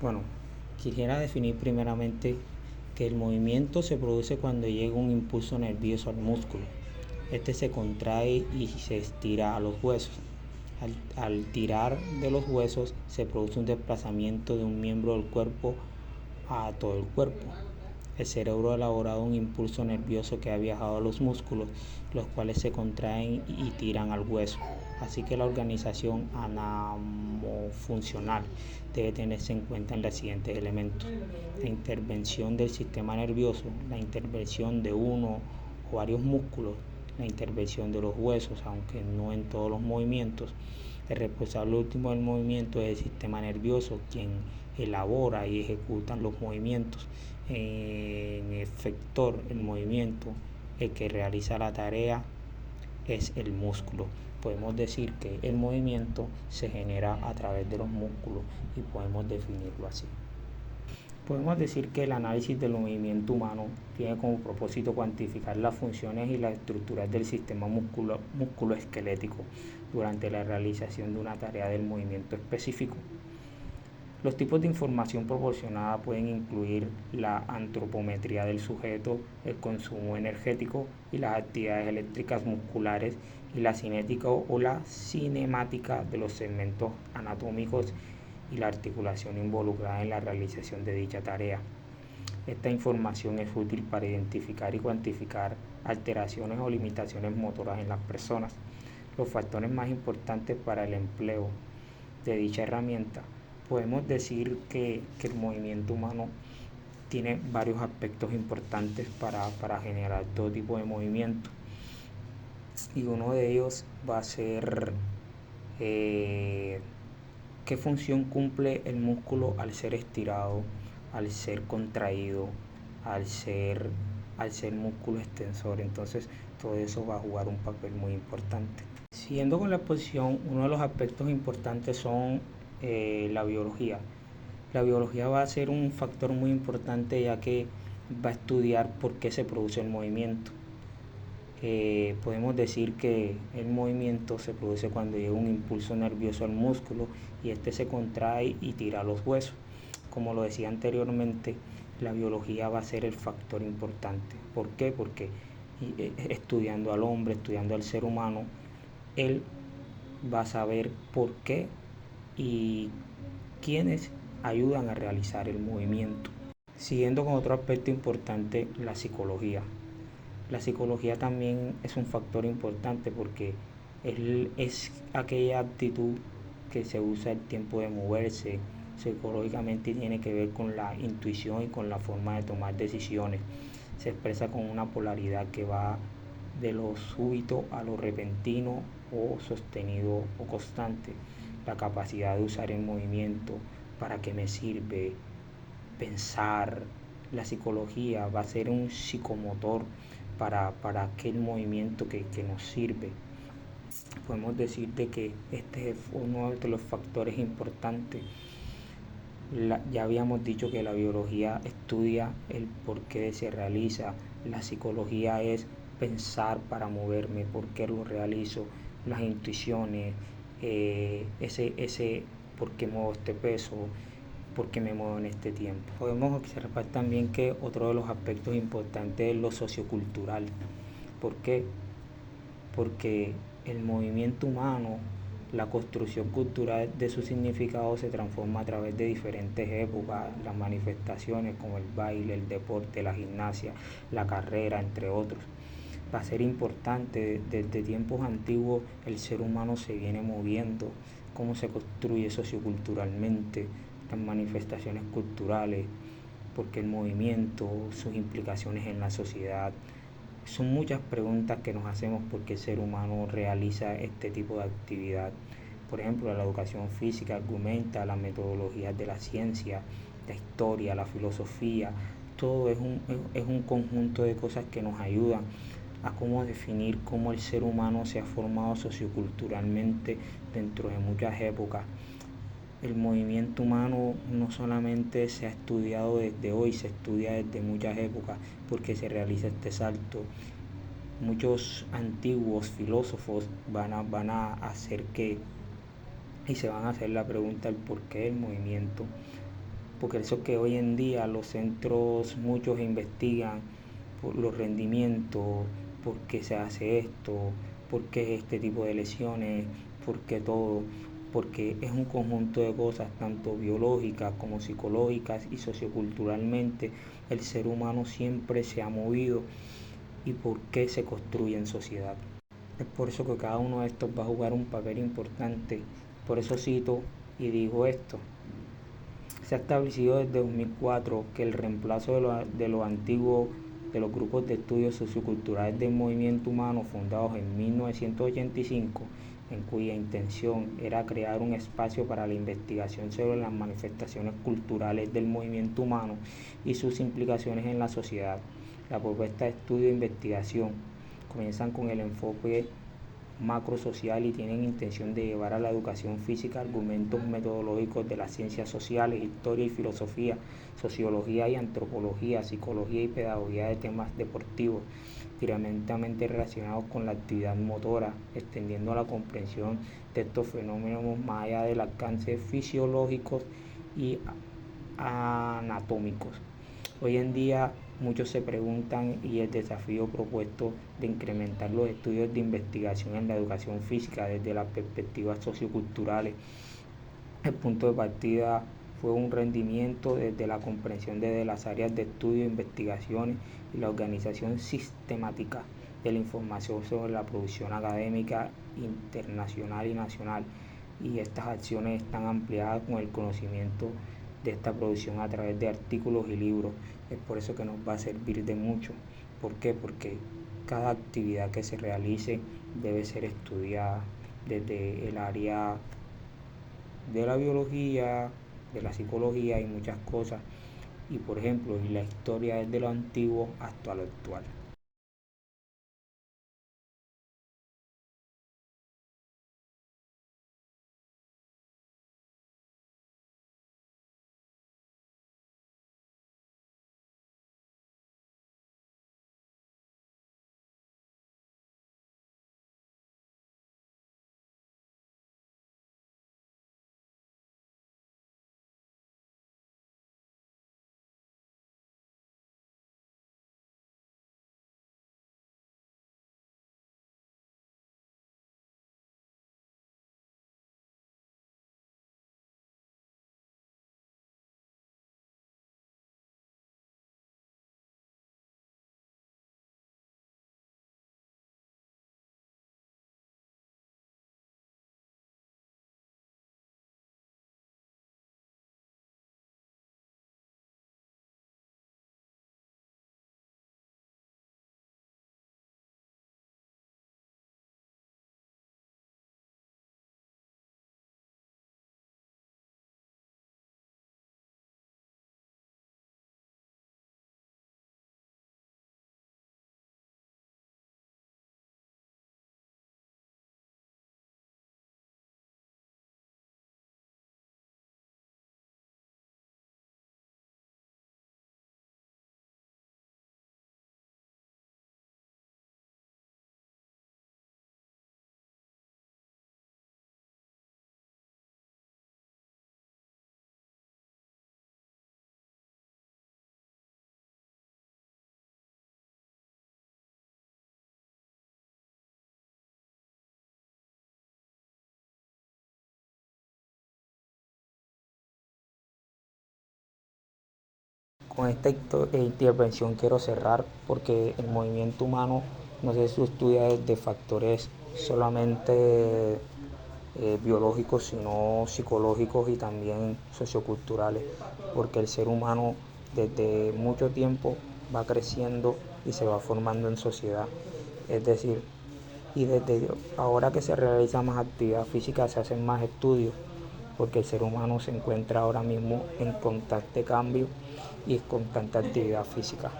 Bueno, quisiera definir primeramente que el movimiento se produce cuando llega un impulso nervioso al músculo. Este se contrae y se estira a los huesos. Al tirar de los huesos se produce un desplazamiento de un miembro del cuerpo a todo el cuerpo. El cerebro ha elaborado un impulso nervioso que ha viajado a los músculos, los cuales se contraen y tiran al hueso. Así que la organización anamofuncional debe tenerse en cuenta en los siguientes elementos: la intervención del sistema nervioso, la intervención de uno o varios músculos, la intervención de los huesos, aunque no en todos los movimientos. El responsable último del movimiento es el sistema nervioso, quien elabora y ejecuta los movimientos. En efector el movimiento, el que realiza la tarea es el músculo. Podemos decir que el movimiento se genera a través de los músculos y podemos definirlo así. Podemos decir que el análisis del movimiento humano tiene como propósito cuantificar las funciones y las estructuras del sistema musculoesquelético durante la realización de una tarea del movimiento específico. Los tipos de información proporcionada pueden incluir la antropometría del sujeto, el consumo energético y las actividades eléctricas musculares, y la cinética o la cinemática de los segmentos anatómicos y la articulación involucrada en la realización de dicha tarea. Esta información es útil para identificar y cuantificar alteraciones o limitaciones motoras en las personas. Los factores más importantes para el empleo de dicha herramienta: podemos decir que el movimiento humano tiene varios aspectos importantes para generar todo tipo de movimiento, y uno de ellos va a ser qué función cumple el músculo al ser estirado, al ser contraído, al ser músculo extensor. Entonces todo eso va a jugar un papel muy importante. Siguiendo con la exposición, uno de los aspectos importantes son la biología. La biología va a ser un factor muy importante, ya que va a estudiar por qué se produce el movimiento. Podemos decir que el movimiento se produce cuando llega un impulso nervioso al músculo y este se contrae y tira a los huesos. Como lo decía anteriormente, la biología va a ser el factor importante. ¿Por qué? Porque estudiando al hombre, estudiando al ser humano, él va a saber por qué y quiénes ayudan a realizar el movimiento. Siguiendo con otro aspecto importante, la psicología. La psicología también es un factor importante porque es aquella actitud que se usa el tiempo de moverse psicológicamente, y tiene que ver con la intuición y con la forma de tomar decisiones. Se expresa con una polaridad que va de lo súbito a lo repentino o sostenido o constante. La capacidad de usar el movimiento, para qué me sirve, pensar. La psicología va a ser un psicomotor para aquel movimiento que nos sirve. Podemos decir de que este es uno de los factores importantes. Ya habíamos dicho que la biología estudia el por qué se realiza, la psicología es pensar para moverme, por qué lo realizo, las intuiciones, ese por qué muevo este peso, por qué me muevo en este tiempo. Podemos observar también que otro de los aspectos importantes es lo sociocultural. ¿Por qué? Porque el movimiento humano, la construcción cultural de su significado se transforma a través de diferentes épocas, las manifestaciones como el baile, el deporte, la gimnasia, la carrera, entre otros. Va a ser importante, desde tiempos antiguos el ser humano se viene moviendo, cómo se construye socioculturalmente, las manifestaciones culturales, porque el movimiento, sus implicaciones en la sociedad. Son muchas preguntas que nos hacemos por qué el ser humano realiza este tipo de actividad. Por ejemplo, la educación física argumenta las metodologías de la ciencia, la historia, la filosofía. Todo es un conjunto de cosas que nos ayudan a cómo definir cómo el ser humano se ha formado socioculturalmente dentro de muchas épocas. El movimiento humano no solamente se ha estudiado desde hoy, se estudia desde muchas épocas, porque se realiza este salto. Muchos antiguos filósofos van a hacer que, y se van a hacer la pregunta del por qué del movimiento, porque eso que hoy en día los centros muchos investigan por los rendimientos, por qué se hace esto, por qué este tipo de lesiones, por qué todo, porque es un conjunto de cosas tanto biológicas como psicológicas y socioculturalmente el ser humano siempre se ha movido y por qué se construye en sociedad. Es por eso que cada uno de estos va a jugar un papel importante. Por eso cito y digo esto. Se ha establecido desde 2004 que el reemplazo de los antiguos de los grupos de estudios socioculturales del movimiento humano fundados en 1985, en cuya intención era crear un espacio para la investigación sobre las manifestaciones culturales del movimiento humano y sus implicaciones en la sociedad. La propuesta de estudio e investigación comienzan con el enfoque macrosocial y tienen intención de llevar a la educación física argumentos metodológicos de las ciencias sociales, historia y filosofía, sociología y antropología, psicología y pedagogía de temas deportivos, directamente relacionados con la actividad motora, extendiendo la comprensión de estos fenómenos más allá del alcance fisiológicos y anatómicos. Hoy en día muchos se preguntan y el desafío propuesto de incrementar los estudios de investigación en la educación física desde las perspectivas socioculturales. El punto de partida fue un rendimiento desde la comprensión desde las áreas de estudio, investigaciones y la organización sistemática de la información sobre la producción académica internacional y nacional, y estas acciones están ampliadas con el conocimiento de esta producción a través de artículos y libros. Es por eso que nos va a servir de mucho. ¿Por qué? Porque cada actividad que se realice debe ser estudiada desde el área de la biología, de la psicología y muchas cosas. Y por ejemplo, y la historia desde lo antiguo hasta lo actual. Con esta intervención quiero cerrar porque el movimiento humano no se estudia desde factores solamente biológicos, sino psicológicos y también socioculturales, porque el ser humano desde mucho tiempo va creciendo y se va formando en sociedad. Es decir, y desde ahora que se realiza más actividad física se hacen más estudios, porque el ser humano se encuentra ahora mismo en constante cambio y en constante actividad física.